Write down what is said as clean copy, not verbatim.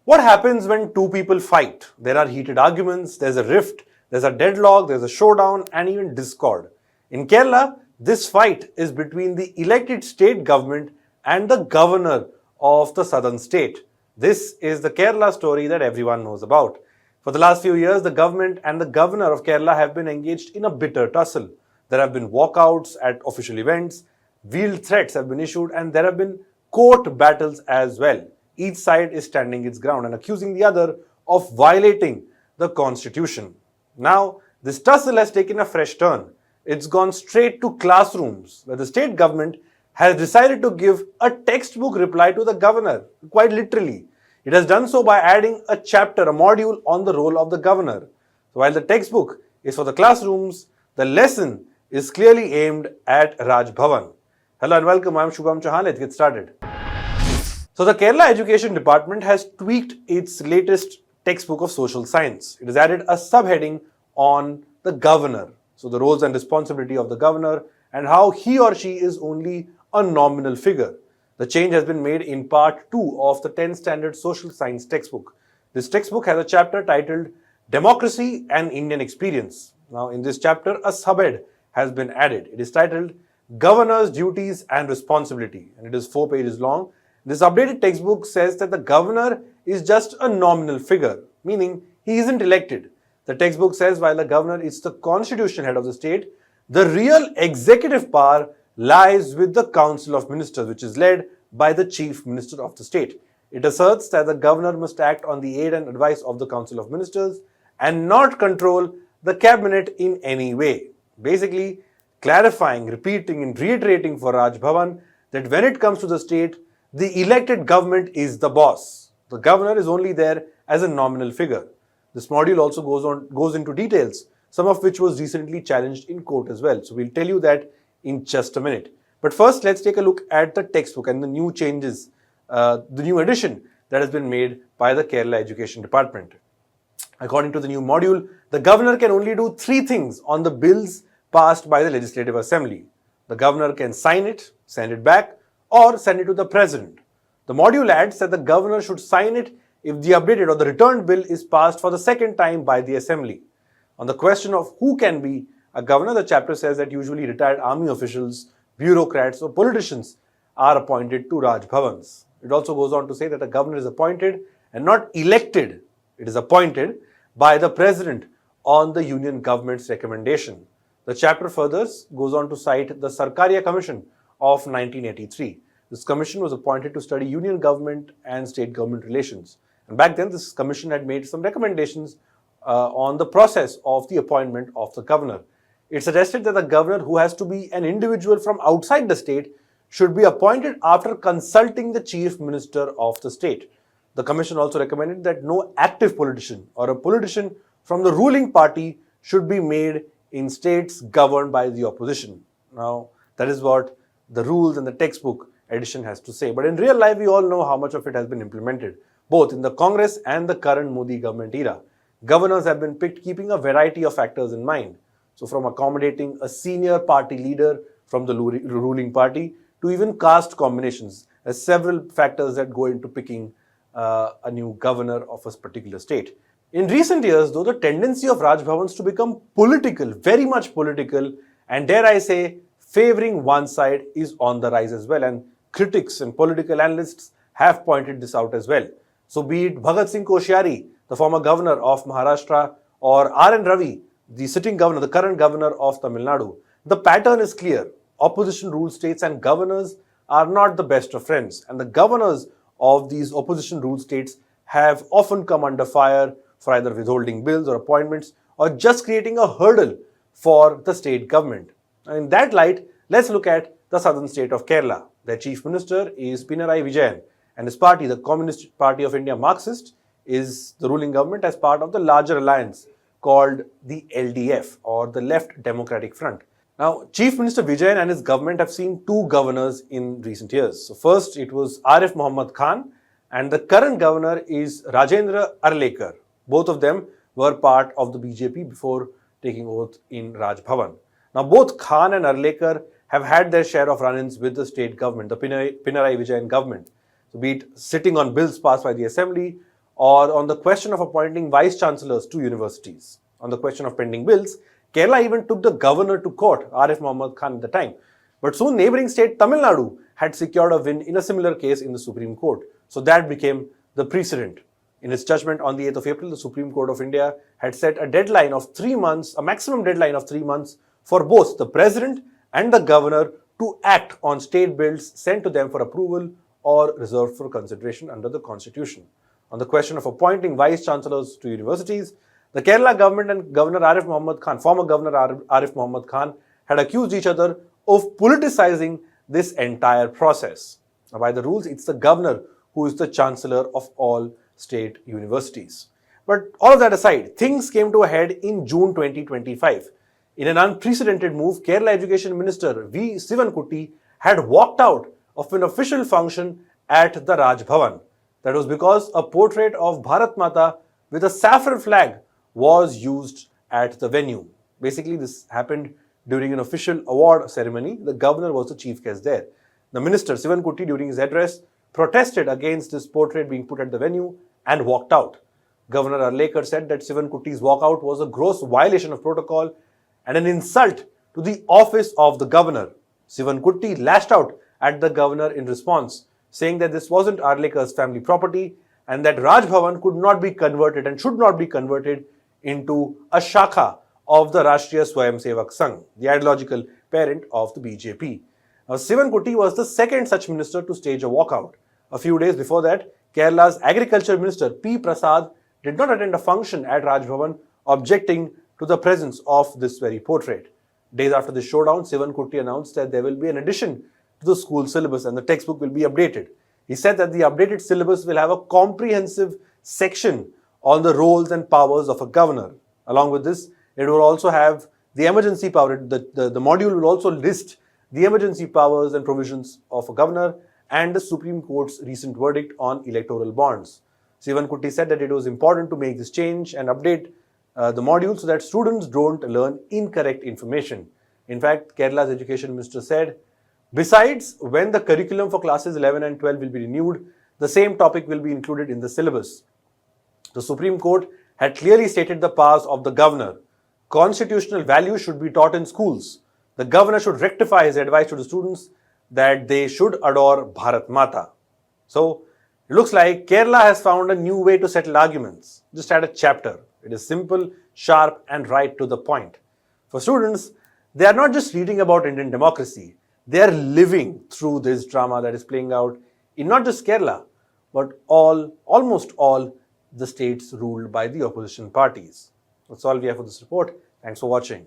What happens when two people fight? There are heated arguments, there's a rift, there's a deadlock, there's a showdown, and even discord. In Kerala, this fight is between the elected state government and the governor of the southern state. This is the Kerala story that everyone knows about. For the last few years, the government and the governor of Kerala have been engaged in a bitter tussle. There have been walkouts at official events, veiled threats have been issued, and there have been court battles as well. Each side is standing its ground and accusing the other of violating the constitution. Now, this tussle has taken a fresh turn. It's gone straight to classrooms, where the state government has decided to give a textbook reply to the governor, quite literally. It has done so by adding a chapter, a module on the role of the governor. So while the textbook is for the classrooms, the lesson is clearly aimed at Raj Bhavan. Hello and welcome, I'm Shubham Chauhan. Let's get started. So the Kerala Education Department has tweaked its latest textbook of social science. It has added a subheading on the governor. So the roles and responsibility of the governor and how he or she is only a nominal figure. The change has been made in part 2 of the 10th standard social science textbook. This textbook has a chapter titled Democracy and Indian Experience. Now in this chapter, a subhead has been added. It is titled Governor's Duties and Responsibility, and it is 4 pages long. This updated textbook says that the governor is just a nominal figure, meaning he isn't elected. The textbook says while the governor is the constitutional head of the state, the real executive power lies with the Council of Ministers, which is led by the Chief Minister of the state. It asserts that the governor must act on the aid and advice of the Council of Ministers and not control the cabinet in any way. Basically, clarifying, repeating and reiterating for Raj Bhavan that when it comes to the state, the elected government is the boss. The governor is only there as a nominal figure. This module also goes into details, some of which was recently challenged in court as well. So we'll tell you that in just a minute. But first, let's take a look at the textbook and the new changes, the new addition that has been made by the Kerala Education Department. According to the new module, the governor can only do 3 things on the bills passed by the Legislative Assembly. The governor can sign it, send it back, or send it to the president. The module adds that the governor should sign it if the updated or the returned bill is passed for the second time by the assembly. On the question of who can be a governor, the chapter says that usually retired army officials, bureaucrats or politicians are appointed to Raj Bhavans. It also goes on to say that a governor is appointed and not elected. It is appointed by the president on the union government's recommendation. The chapter further goes on to cite the Sarkaria Commission of 1983. This commission was appointed to study union government and state government relations. And back then, this commission had made some recommendations on the process of the appointment of the governor. It suggested that the governor, who has to be an individual from outside the state, should be appointed after consulting the chief minister of the state. The commission also recommended that no active politician or a politician from the ruling party should be made in states governed by the opposition. Now, that is what the rules and the textbook edition has to say. But in real life, we all know how much of it has been implemented, both in the Congress and the current Modi government era. Governors have been picked keeping a variety of factors in mind. So from accommodating a senior party leader from the ruling party to even caste combinations. There's several factors that go into picking a new governor of a particular state. In recent years, though, the tendency of Raj Bhavans to become political, very much political, and dare I say, favoring one side is on the rise as well. And critics and political analysts have pointed this out as well. So be it Bhagat Singh Koshyari, the former governor of Maharashtra, or R.N. Ravi, the sitting governor, the current governor of Tamil Nadu, the pattern is clear. Opposition ruled states and governors are not the best of friends. And the governors of these opposition ruled states have often come under fire for either withholding bills or appointments or just creating a hurdle for the state government. And in that light, let's look at the southern state of Kerala. Their chief minister is Pinarayi Vijayan, and his party, the Communist Party of India Marxist, is the ruling government as part of the larger alliance called the LDF, or the Left Democratic Front. Now, Chief Minister Vijayan and his government have seen 2 governors in recent years. So first, it was Arif Mohammad Khan, and the current governor is Rajendra Arleka. Both of them were part of the BJP before taking oath in Raj Bhavan. Now, both Khan and Arleka have had their share of run-ins with the state government, the Pinarayi Vijayan government. So be it sitting on bills passed by the assembly or on the question of appointing vice chancellors to universities. On the question of pending bills, Kerala even took the governor to court, Arif Mohammad Khan at the time. But soon neighboring state Tamil Nadu had secured a win in a similar case in the Supreme Court. So that became the precedent. In its judgment on the 8th of April, the Supreme Court of India had set a deadline of 3 months, a maximum deadline of 3 months for both the president and the governor to act on state bills sent to them for approval or reserved for consideration under the constitution. On the question of appointing vice chancellors to universities, the Kerala government and Governor Arif Mohammad Khan, former Governor Arif Mohammad Khan, had accused each other of politicizing this entire process. Now, by the rules, it's the governor who is the chancellor of all state universities. But all of that aside, things came to a head in June 2025. In an unprecedented move, Kerala Education Minister V. Sivankutty had walked out of an official function at the Raj Bhavan. That was because a portrait of Bharat Mata with a saffron flag was used at the venue. Basically, this happened during an official award ceremony. The governor was the chief guest there. The minister, Sivankutty, during his address, protested against this portrait being put at the venue and walked out. Governor Arleka said that Sivankutty's walkout was a gross violation of protocol and an insult to the office of the governor. Sivankutty lashed out at the governor in response, saying that this wasn't Arleka's family property and that Raj Bhavan could not be converted and should not be converted into a shakha of the Rashtriya Swayamsevak Sangh, the ideological parent of the BJP. Now, Sivankutty was the second such minister to stage a walkout. A few days before that, Kerala's Agriculture Minister P. Prasad did not attend a function at Raj Bhavan, objecting to the presence of this very portrait. Days after the showdown, Sivankutty announced that there will be an addition to the school syllabus and the textbook will be updated. He said that the updated syllabus will have a comprehensive section on the roles and powers of a governor. Along with this, it will also have the emergency power. The module will also list the emergency powers and provisions of a governor and the Supreme Court's recent verdict on electoral bonds. Sivankutty said that it was important to make this change and update the module so that students don't learn incorrect information. In fact, Kerala's Education Minister said, besides, when the curriculum for classes 11 and 12 will be renewed, the same topic will be included in the syllabus. The Supreme Court had clearly stated the powers of the governor. Constitutional values should be taught in schools. The governor should rectify his advice to the students that they should adore Bharat Mata. So, it looks like Kerala has found a new way to settle arguments. Just add a chapter. It is simple, sharp, and right to the point. For students, they are not just reading about Indian democracy. They are living through this drama that is playing out in not just Kerala, but almost all the states ruled by the opposition parties. That's all we have for this report. Thanks for watching.